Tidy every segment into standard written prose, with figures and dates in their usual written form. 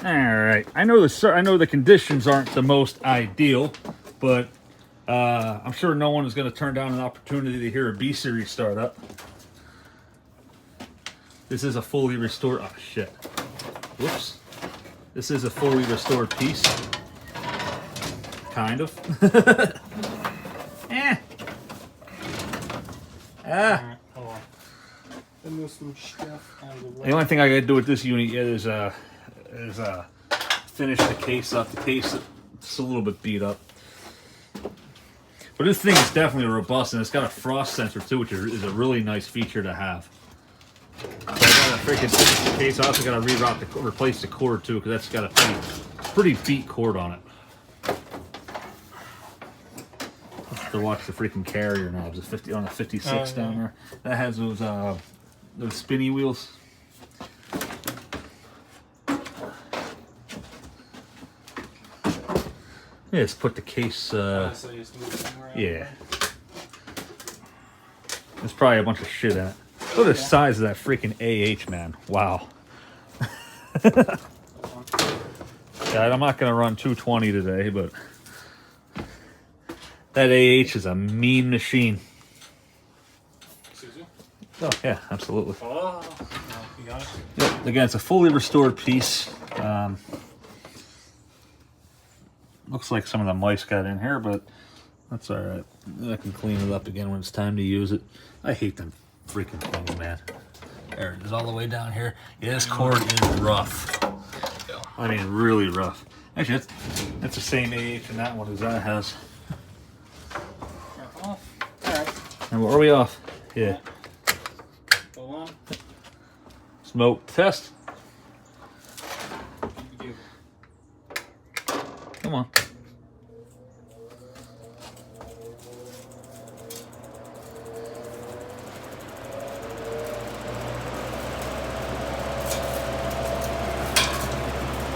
All right. I know the conditions aren't the most ideal, but I'm sure no one is going to turn down an opportunity to hear a B series startup. This is a fully restored. Oh shit! Whoops. This is a fully restored piece. Kind of. Eh. Ah. The only thing I gotta do with this unit is finish the case up. The case is a little bit beat up, but this thing is definitely robust, and it's got a frost sensor too, which is a really nice feature to have. So I gotta freaking finish the case. I also gotta replace the cord too, because that's got a pretty beat cord on it. To watch the freaking carrier knobs, on the 56 down there. That has those spinny wheels. Yeah, just put the case. Yeah, there's probably a bunch of shit in it. Look at the size of that freaking AH, man. Wow. Yeah, I'm not gonna run 220 today, but. That AH is a mean machine. Excuse you? Oh, yeah, absolutely. Oh, you got it? Yep. Again, it's a fully restored piece. Looks like some of the mice got in here, but that's all right. I can clean it up again when it's time to use it. I hate them freaking things, man. There it is, all the way down here. Yeah, this cord is rough. I mean, really rough. Actually, that's the same AH in that one as that has. And what are we off? Yeah. Hold on. Smoke test. Come on.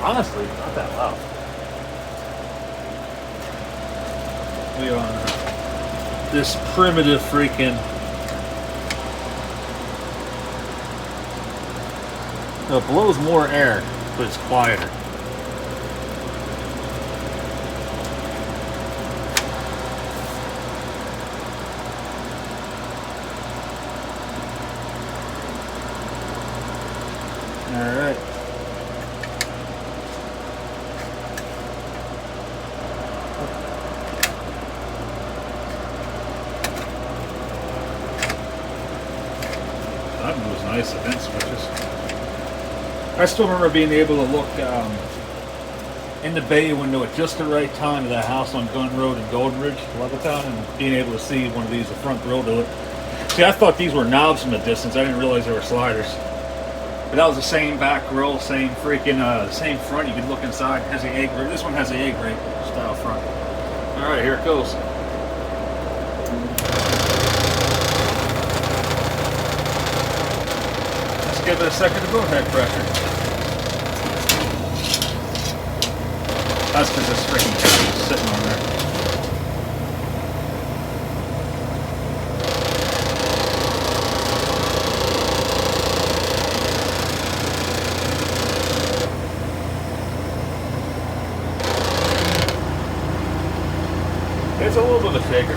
Honestly, not that loud. We are on this primitive freaking. It blows more air, but it's quieter. All right. That was nice event switches. I still remember being able to look in the bay window at just the right time of that house on Gun Road in Golden Ridge, Levittown, and being able to see one of these, the front grill to it. See, I thought these were knobs from a distance. I didn't realize they were sliders. But that was the same back grill, same freaking, same front. You could look inside. It has the egg grate. This one has the egg grate style front. All right, here it goes. Let's give it a second to go head pressure. That's because this freaking cap is sitting on there. It's a little bit of a shaker.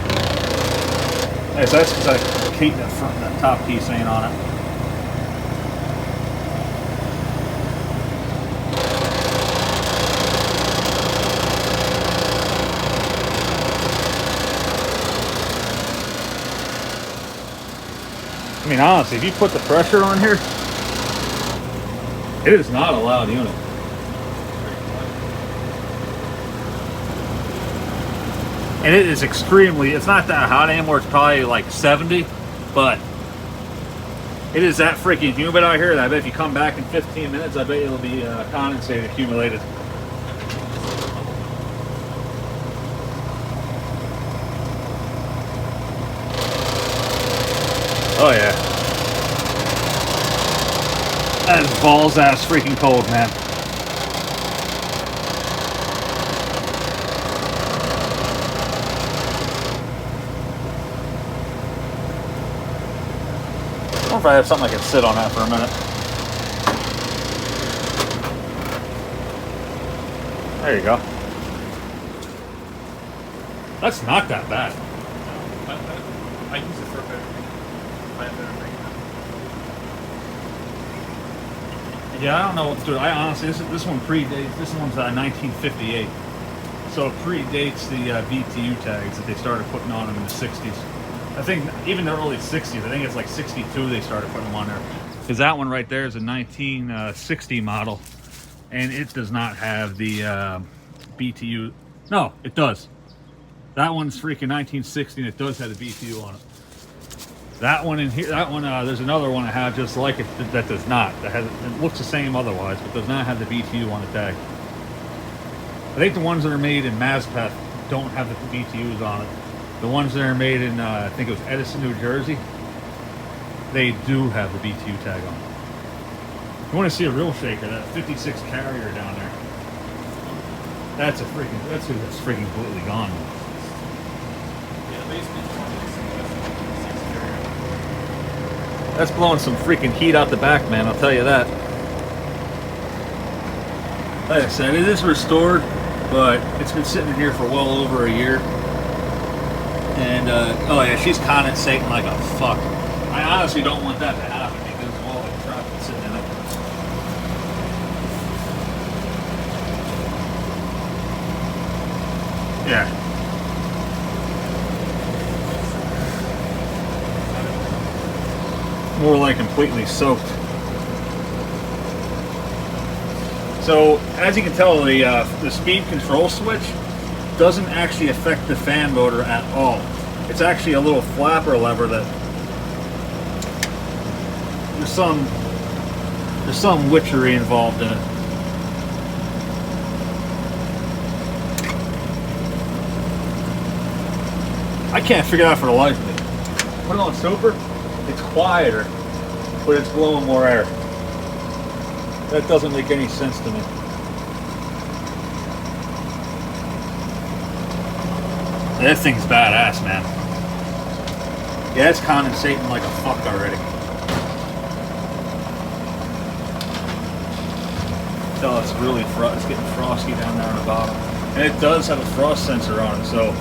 Hey, so that's because I keep that front, that top piece ain't on it. I mean, honestly, if you put the pressure on here, it is not a loud unit. And it is extremely, it's not that hot anymore, it's probably like 70, but it is that freaking humid out here that I bet if you come back in 15 minutes, I bet it'll be condensate accumulated. Oh yeah. That is balls ass freaking cold, man. I wonder if I have something I can sit on that for a minute. There you go. That's not that bad. I use it for a better thing. I have better thing. Yeah, I don't know, dude. I honestly, this one predates. This one's 1958, so it predates the BTU tags that they started putting on them in the 60s. I think even the early 60s. I think it's like 62 they started putting them on there. Because that one right there is a 1960 model, and it does not have the BTU. No, it does. That one's freaking 1960, and it does have the BTU on it. That one in here, that one, there's another one I have just like it that does not. That has, it looks the same otherwise, but does not have the BTU on the tag. I think the ones that are made in Mazpeth don't have the BTUs on it. The ones that are made in, I think it was Edison, New Jersey, they do have the BTU tag on it. You want to see a real shaker, that 56 carrier down there. That's freaking completely gone. Yeah, basement one is 6 carrier. That's blowing some freaking heat out the back, man, I'll tell you that. Like I said, it is restored, but it's been sitting here for well over a year. And, oh yeah, she's condensating like a fuck. I honestly don't want that to happen because of all the crap that's sitting in it. Yeah. More like completely soaked. So, as you can tell, the speed control switch doesn't actually affect the fan motor at all. It's actually a little flapper lever that there's some witchery involved in it. I can't figure it out for the life of me. Put it on super, it's quieter, but it's blowing more air. That doesn't make any sense to me. That thing's badass, man. Yeah, it's condensating like a fuck already. Tell it's really it's getting frosty down there on the bottom. And it does have a frost sensor on it, so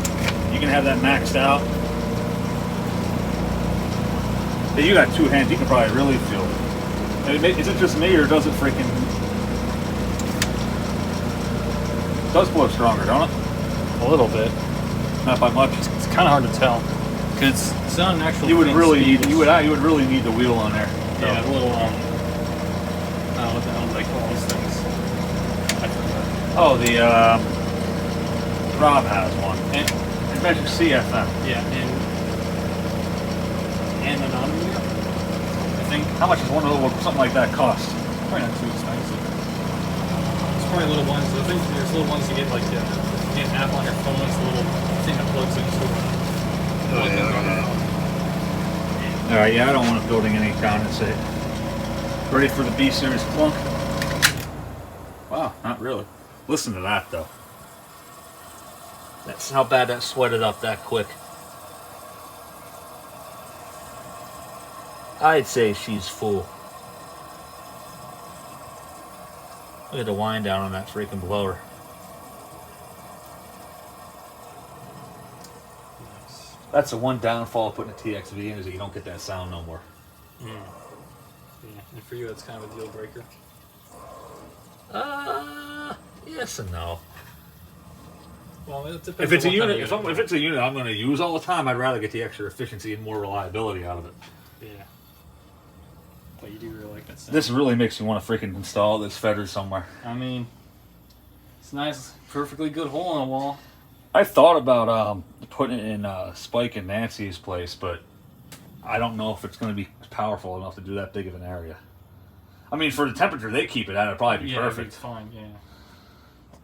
you can have that maxed out. If you got 2 hands, you can probably really feel it. Is it just me, or does it freaking... It does blow stronger, don't it? A little bit. Not by much. It's kind of hard to tell because it's not an actual. You would really need you would really need the wheel on there. Yeah, a little. I don't know what the hell they call those things. I forgot. Oh, the Rob has one. And Adventure CFM. yeah, and an automobile. I think How much does one of those, something like that cost? probably not too expensive. It's probably little ones. I think there's little ones you get like you get an app on your phone. It's a little thing that plugs into it. All right, yeah, I don't want it building any condensate. Ready for the B series clunk? Wow, not really. Listen to that though. That's how bad that sweated up that quick. I'd say she's full. Look at the wind down on that freaking blower. That's the one downfall of putting a TXV in, is that you don't get that sound no more. Yeah, and for you, that's kind of a deal breaker. Yes and no. Well, it depends. If it's a on what kind unit, of if it's a unit I'm going to use all the time, I'd rather get the extra efficiency and more reliability out of it. Yeah. But you do really like that sound. This really makes me want to freaking install this feder somewhere. I mean, it's nice, perfectly good hole in the wall. I thought about putting it in Spike and Nancy's place, but I don't know if it's going to be powerful enough to do that big of an area. I mean, for the temperature they keep it at, it'd probably be perfect. It's fine. Yeah.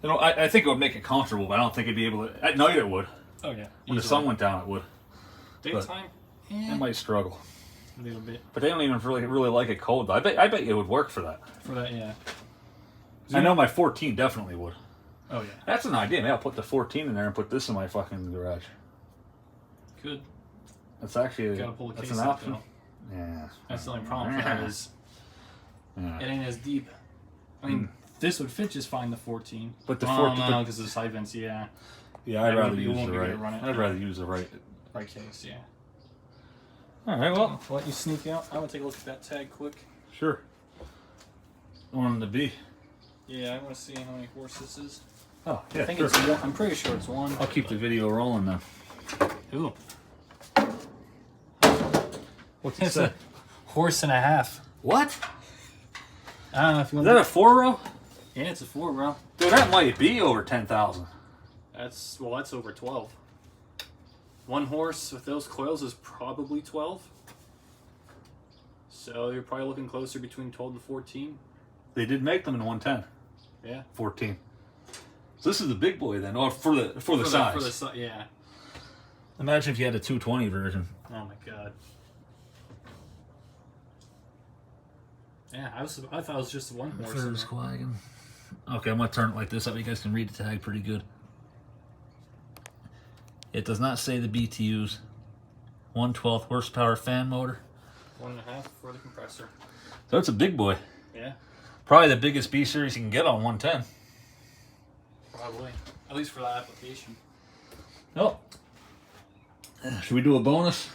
You know, I think it would make it comfortable, but I don't think it'd be able to. At night it would. Oh yeah. When the sun went down, it would. Daytime, It might struggle. a little bit. But they don't even really like it cold. Though. I bet it would work for that. For that, yeah. I know my 14 definitely would. Oh yeah. That's an idea. Maybe I'll put the 14 in there and put this in my fucking garage. Good. That's actually Gotta pull the that's case an up, option. though. Yeah. That's the only problem for that is Yeah. it ain't as deep. I mean, This would fit just fine the 14. But the 14, 14 because of the side vents, yeah. Yeah, I'd It rather won't be- it use won't the be right. good to run it. I'd rather use the right. Right case, yeah. All right, well, I'll let you sneak out. I want to take a look at that tag quick. sure. I want them to be. Yeah, I want to see how many horse this is. Oh, yeah, I think sure. it's one. I'm pretty sure it's one. I'll keep the video rolling then. Ooh. What's it It's say? a horse and a half. What? I don't know if you Is want that a 4-row? Yeah, it's a 4, bro. Dude, that might be over 10,000. That's over 12. One horse with those coils is probably 12. So you're probably looking closer between 12 and 14. They did make them in 110, Yeah. 14. So this is the big boy then, or for the size. For the size, yeah. Imagine if you had a 220 version. Oh my god. Yeah, I thought it was just one horse. in there. Wagon. Okay, I'm gonna turn it like this up. You guys can read the tag pretty good. It does not say the BTUs. 1/12 horsepower fan motor. 1.5 for the compressor. So it's a big boy. Yeah, Probably the biggest B series you can get on 110. probably. At least for that application. Oh. Should we do a bonus?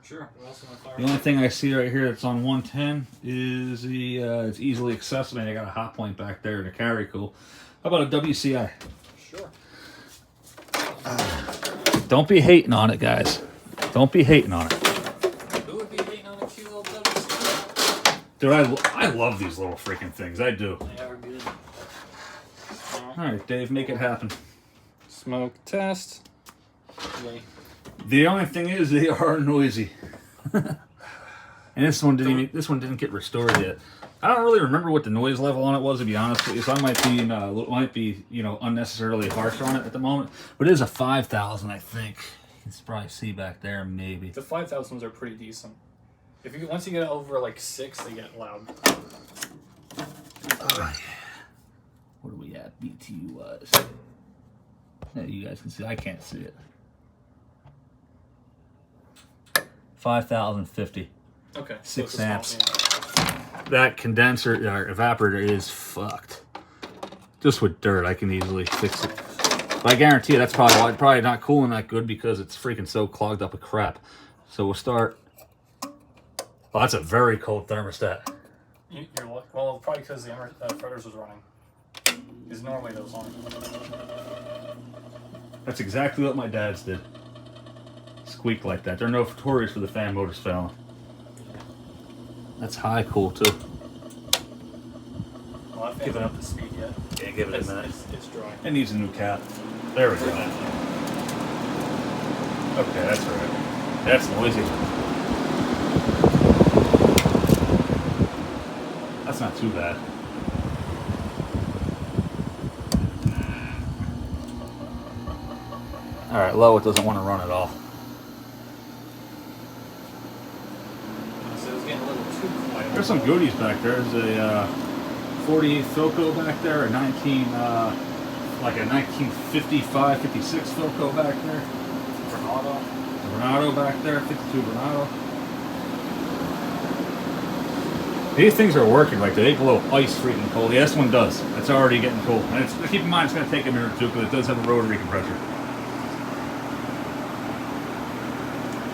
Sure. What else am I The firing? only thing I see right here that's on 110 is the it's easily accessible. I got a hot point back there to carry cool. How about a WCI? Sure. Don't be hating on it, guys. Don't be hating on it. Who would be hating on a cute little WC? Dude, I love these little freaking things. I do. They are good. All right, Dave, make it happen. Smoke test. Wait. The only thing is they are noisy. And this one didn't get restored yet. I don't really remember what the noise level on it was, to be honest with you. So I might be unnecessarily harsh on it at the moment. But it is a 5,000, I think. You can probably see back there, maybe. The 5,000s are pretty decent. Once you get over like 6, they get loud. What are we at BTU wise? Yeah, you guys can see. I can't see it. 5,050. Okay. 6 so it's a amps. small, That condenser or evaporator is fucked. Just with dirt, I can easily fix it. But I guarantee you, that's probably not cooling that good because it's freaking so clogged up with crap. So we'll start. Oh, that's a very cold thermostat. Well, probably because the Fretters was running. Because normally those aren't. That's exactly what my dad's did. Squeak like that. They're notorious for the fan motors failing. That's high cool too. Well, I haven't up to speed yet. Yeah, give it a minute. It's dry. It needs a new cap. There we go. Okay, that's right. That's noisy. That's not too bad. All right, low. It doesn't want to run at all. So it was getting a little too quiet. There's some goodies back there. There's a 48 Philco back there, a 1955, 56 Philco back there. Bernardo back there, 52 Bernardo. These things are working right there. They blow ice freaking cold. Yeah, this one does. It's already getting cold. And keep in mind, it's going to take a minute or two because it does have a rotary compressor.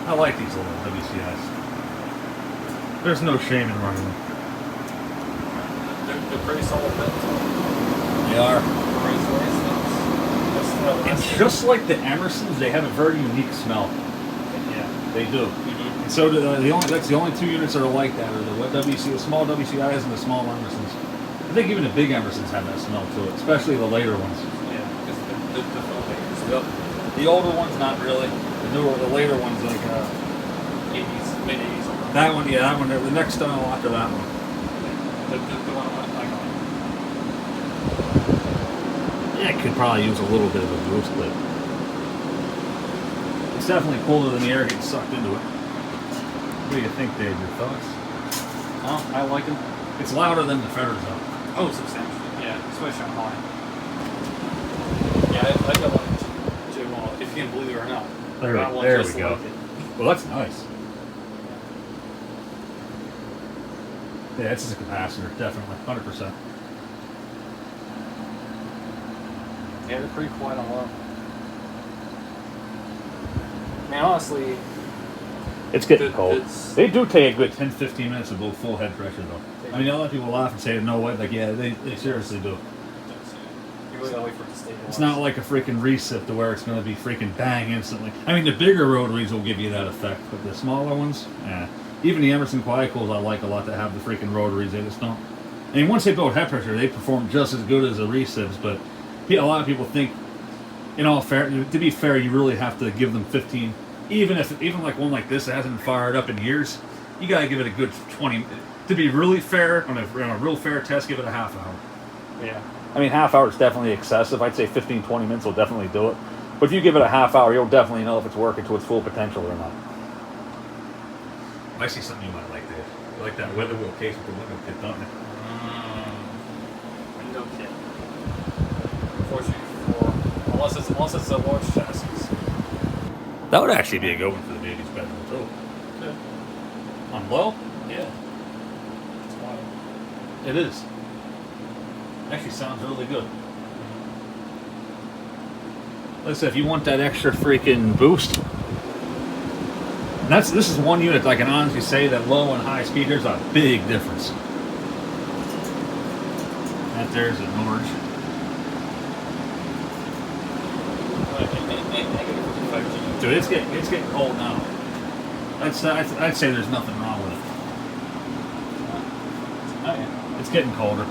I like these little WCIs. There's no shame in running them. They're pretty solid built. They are. And That's just like the Emersons, they have a very unique smell. yeah. They do. Mm-hmm. And so that's the only two units that are like that, are the small WCIs and the small Emersons. I think even the big Emersons have that smell to it, especially the later ones. Yeah, because the filmmakers. Yep. The older ones, not really. The later ones, like 80s, mid 80s. that one, yeah, that one. The next style after that one. The one I Yeah, it could probably use a little bit of a boost, but it's definitely cooler than the air getting sucked into it. What do you think, Dave? Your thoughts? I like them. It's louder than the Fetters, though. Oh, substantially. Yeah, especially on high. Yeah, I got one too. If you can believe it or not. There Got one we just go. like it. Well, that's nice. Yeah, this is a capacitor, definitely, 100%. Yeah, they're pretty quiet on low. I mean, honestly, It's getting cold. it's- They do take a good 10-15 minutes to go full head pressure, though. I mean, a lot of people laugh and say, no way. Like, yeah, they seriously do. you really gotta wait for it to stabilize. It's not like a freaking recip to where it's going to be freaking bang instantly. I mean, the bigger rotaries will give you that effect, but the smaller ones, even the Emerson Quiet Cools I like a lot that have the freaking rotaries. They just don't. I mean, once they build head pressure, they perform just as good as the recips, but a lot of people think, in all fair, to be fair, you really have to give them 15. Even like one like this that hasn't fired up in years, you gotta give it a good 20. To be really fair, on a real fair test, give it a half hour. Yeah. I mean, half hour is definitely excessive. I'd say 15-20 minutes will definitely do it. But if you give it a half hour, you'll definitely know if it's working to its full potential or not. I see something you might like, Dave. You like that weather wheel case with the window kit, don't you? Window kit. Unfortunately, unless it's a large chassis. That would actually be a good one for the baby's bedroom, too. Good. On low? Yeah. It's wild. It is. Actually sounds really good. Listen, if you want that extra freaking boost, this is one unit I can honestly say that low and high speed, there's a big difference. That there's a Norge. Dude, it's getting cold now. I'd say there's nothing wrong with it. It's getting colder.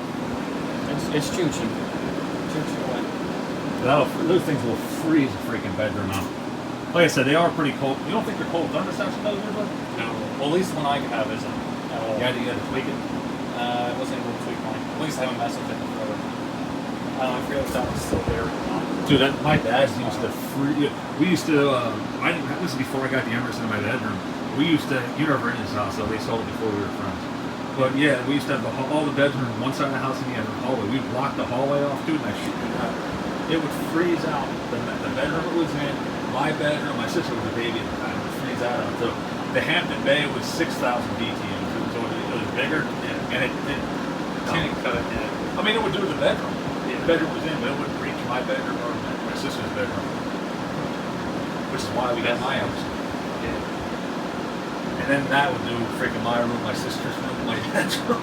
It's choo-choo. Choo-choo away. Those things will freeze a freaking bedroom out. Like I said, they are pretty cold. You don't think they're cold thermostats in those usually? No. Well, at least one I have isn't at all. Yeah, you had to tweak it. I wasn't able to tweak mine. At least I haven't messed with it before. I forget if that was still there or not. Dude, my dad's used to we used to, I didn't, this is before I got the Emerson in my bedroom. We used to, you never in his house, so they sold it before we were friends. But yeah, we used to have all the bedrooms on one side of the house and the other hallway. We'd block the hallway off, dude, and I shoot it out. It would freeze out. The bedroom it was in, my bedroom, my sister was a baby at the time, it would freeze out. So the Hampton Bay was 6,000 BTU, so it was bigger, and it Didn't cut it yet. I mean, it would do the bedroom. The bedroom was in, but it wouldn't reach my bedroom or my sister's bedroom. Which is why we got my house. Yeah. And then that would do freaking my room, my sister's room, my dad's room.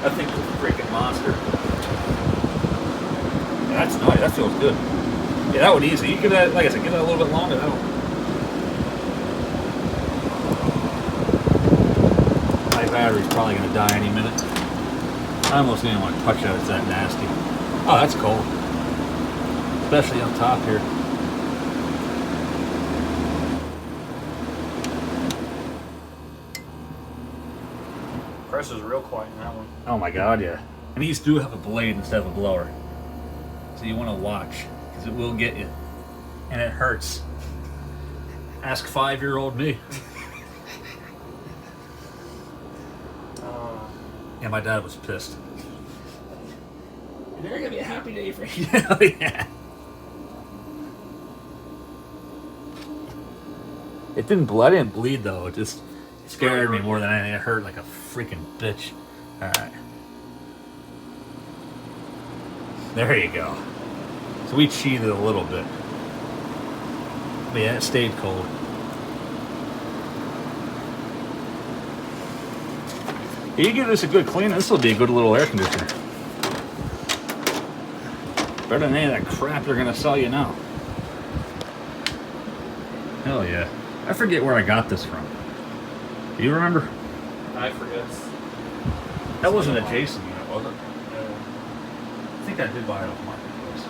That thing was a freaking monster. Yeah, that's nice. That feels good. Yeah, that would easy. You could, like I said, give that a little bit longer. That'll. My battery's probably going to die any minute. I almost didn't want to touch that. It's that nasty. Oh, that's cold. Especially up top here. Pressure's real quiet in that one. Oh my god, yeah. And these do have a blade instead of a blower. So you want to watch, because it will get you. And it hurts. Ask 5-year-old me. Yeah, my dad was pissed. Is there gonna be a happy day for you? Yeah. It didn't I didn't bleed though. It just scared me more than anything. It hurt like a freaking bitch. Alright. There you go. So we cheated a little bit. But yeah, it stayed cold. You give this a good clean, this will be a good little air conditioner. Better than any of that crap they're gonna sell you now. Hell yeah. I forget where I got this from. Do you remember? I forget. That wasn't a Jason unit, was it? No. I think I did buy it off Marketplace.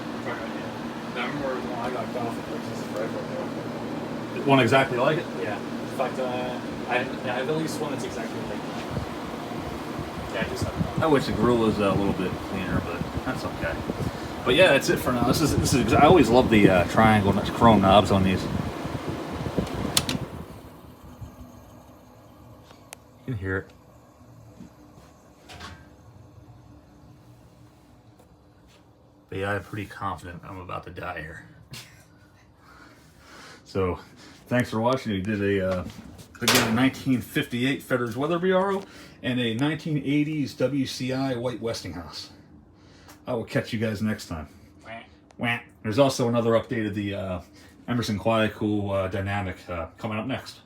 I remember when I got coffee purchases forever ago. One exactly like it? Yeah. In fact, I have at least one that's exactly like that. Yeah, I just have one. I wish the grill was a little bit cleaner, but that's okay. But yeah, that's it for now. This is. I always love the triangle chrome knobs on these. You can hear it. But yeah, I'm pretty confident I'm about to die here. So, thanks for watching. We did a 1958 Fedder's Weather Bureau and a 1980s WCI White Westinghouse. I will catch you guys next time. Wah. There's also another update of the Emerson Quiet Cool dynamic coming up next.